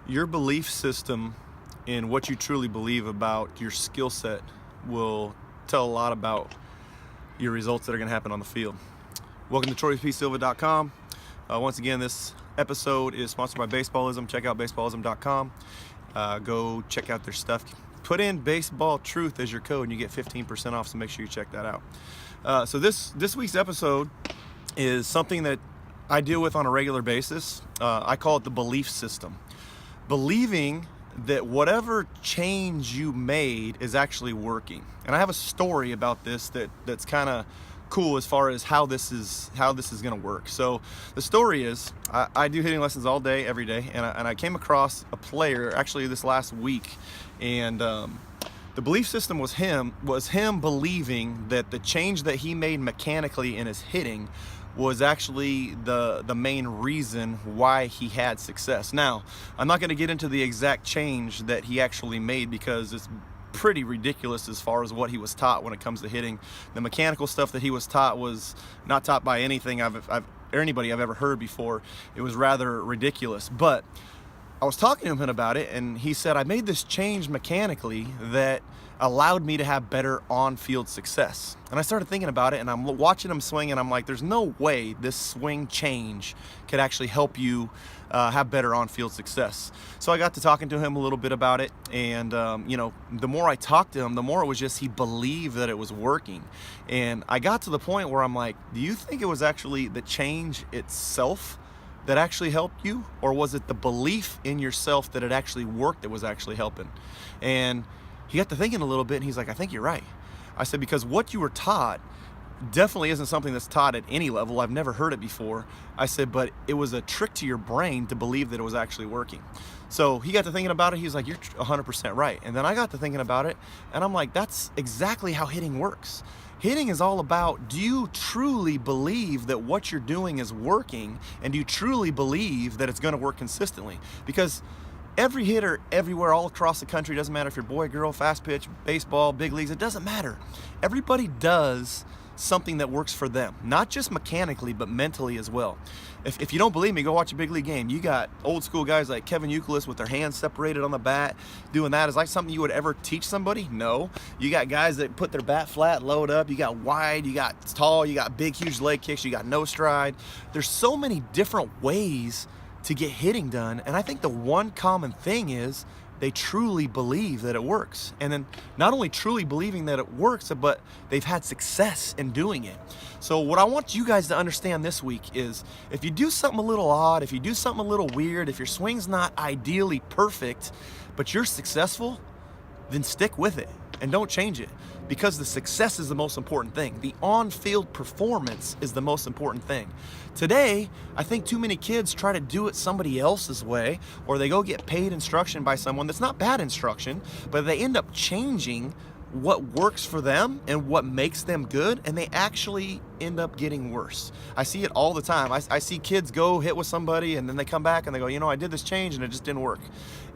Your belief system in what you truly believe about your skill set will tell a lot about your results that are going to happen on the field. Welcome to Silva.com. Once again, this episode is sponsored by Baseballism. Check out baseballism.com. Go check out their stuff. Put in Baseball Truth as your code and you get 15% off, so make sure you check that out. So this week's episode is something that I deal with on a regular basis. I call it the belief system. Believing that whatever change you made is actually working. And I have a story about this that's kind of cool as far as how this is going to work. So the story is I do hitting lessons all day, every day, and I came across a player actually this last week, and the belief system was him believing that the change that he made mechanically in his hitting was actually the main reason why he had success. Now, I'm not going to get into the exact change that he actually made because it's pretty ridiculous as far as what he was taught when it comes to hitting. The mechanical stuff that he was taught was not taught by anything or anybody I've ever heard before. It was rather ridiculous. But I was talking to him about it, and he said, I made this change mechanically that allowed me to have better on-field success. And I started thinking about it, and I'm watching him swing, and I'm like, there's no way this swing change could actually help you have better on-field success. So I got to talking to him a little bit about it, and the more I talked to him, the more it was just he believed that it was working. And I got to the point where I'm like, do you think it was actually the change itself that actually helped you, or was it the belief in yourself that it actually worked that was actually helping? And he got to thinking a little bit, and he's like, I think you're right. I said, because what you were taught definitely isn't something that's taught at any level. I've never heard it before. I said, but it was a trick to your brain to believe that it was actually working. So he got to thinking about it. He's like, you're 100% right. And then I got to thinking about it, and I'm like, that's exactly how hitting works. Hitting is all about, do you truly believe that what you're doing is working, and do you truly believe that it's going to work consistently? Because every hitter everywhere, all across the country, doesn't matter if you're boy, girl, fast pitch, baseball, big leagues, it doesn't matter. Everybody does something that works for them, not just mechanically, but mentally as well. If you don't believe me, go watch a big league game. You got old school guys like Kevin Youkilis with their hands separated on the bat, doing that. Is like something you would ever teach somebody? No. You got guys that put their bat flat, load up. You got wide, you got tall, you got big, huge leg kicks, you got no stride. There's so many different ways to get hitting done, and I think the one common thing is they truly believe that it works. And then not only truly believing that it works, but they've had success in doing it. So what I want you guys to understand this week is, if you do something a little odd, if you do something a little weird, if your swing's not ideally perfect, but you're successful, then stick with it and don't change it, because the success is the most important thing. The on-field performance is the most important thing. Today, I think too many kids try to do it somebody else's way, or they go get paid instruction by someone that's not bad instruction, but they end up changing what works for them and what makes them good, and they actually end up getting worse. I see it all the time. I see kids go hit with somebody, and then they come back and they go, I did this change and it just didn't work.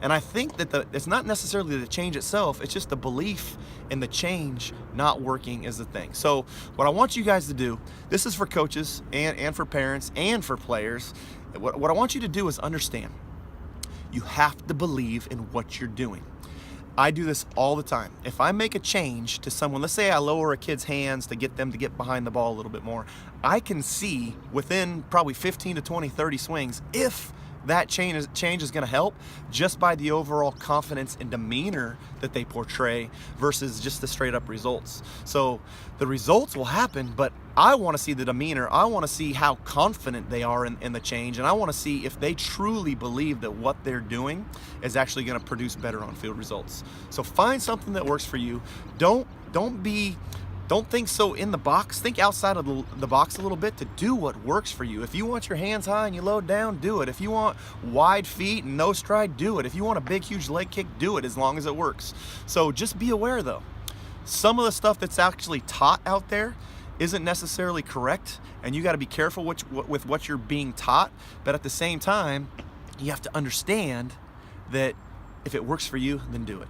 And I think that it's not necessarily the change itself, it's just the belief in the change not working is the thing. So what I want you guys to do, this is for coaches and for parents and for players, what I want you to do is understand, you have to believe in what you're doing. I do this all the time. If I make a change to someone, let's say I lower a kid's hands to get them to get behind the ball a little bit more, I can see within probably 15 to 20, 30 swings if that change is going to help, just by the overall confidence and demeanor that they portray versus just the straight up results. So the results will happen, but I want to see the demeanor. I want to see how confident they are in the change, and I want to see if they truly believe that what they're doing is actually going to produce better on-field results. So find something that works for you. Don't think so in the box. Think outside of the box a little bit to do what works for you. If you want your hands high and you load down, do it. If you want wide feet and no stride, do it. If you want a big, huge leg kick, do it, as long as it works. So just be aware, though. Some of the stuff that's actually taught out there isn't necessarily correct, and you got to be careful with what you're being taught. But at the same time, you have to understand that if it works for you, then do it.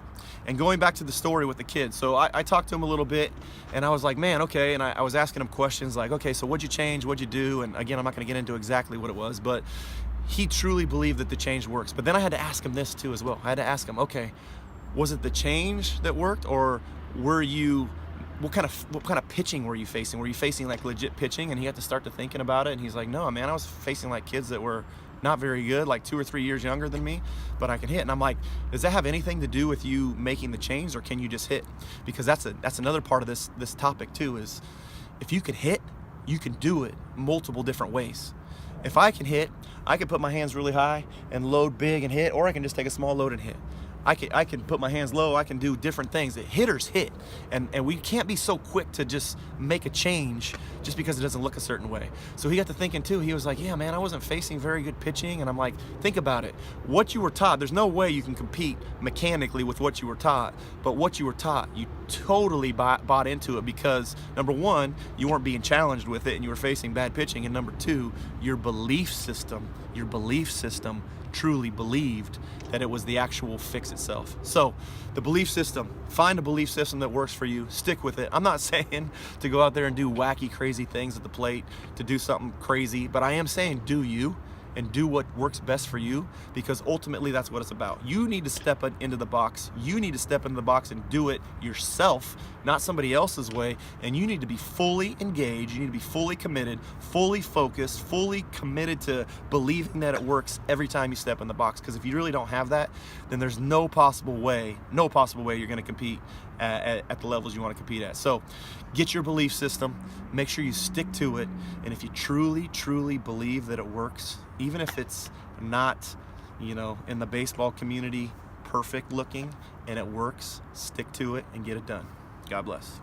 And going back to the story with the kids, so I talked to him a little bit, and I was like, man, okay, and I was asking him questions like, okay, so what'd you change, what'd you do? And again, I'm not going to get into exactly what it was, but he truly believed that the change works. But then I had to ask him this too as well. I had to ask him, okay, was it the change that worked, or were you, what kind of pitching were you facing? Were you facing like legit pitching? And he had to start to thinking about it, and he's like, no, man, I was facing like kids that were not very good, like 2 or 3 years younger than me, but I can hit. And I'm like, does that have anything to do with you making the change, or can you just hit? Because that's another part of this topic too, is if you can hit, you can do it multiple different ways. If I can hit, I can put my hands really high and load big and hit, or I can just take a small load and hit. I can put my hands low, I can do different things. The hitters hit, and we can't be so quick to just make a change just because it doesn't look a certain way. So he got to thinking too, he was like, yeah, man, I wasn't facing very good pitching. And I'm like, think about it. What you were taught, there's no way you can compete mechanically with what you were taught, but what you were taught, you totally bought into it because, number one, you weren't being challenged with it and you were facing bad pitching, and number two, your belief system truly believed that it was the actual fix itself. So the belief system, find a belief system that works for you, stick with it. I'm not saying to go out there and do wacky, crazy things at the plate, to do something crazy, but I am saying do you, and do what works best for you, because ultimately that's what it's about. You need to step into the box. You need to step into the box and do it yourself, not somebody else's way. And you need to be fully engaged. You need to be fully committed, fully focused, fully committed to believing that it works every time you step in the box. Because if you really don't have that, then there's no possible way you're going to compete at the levels you want to compete at. So get your belief system, make sure you stick to it, and if you truly believe that it works, even if it's not, in the baseball community perfect looking, and it works, stick to it and get it done. God bless.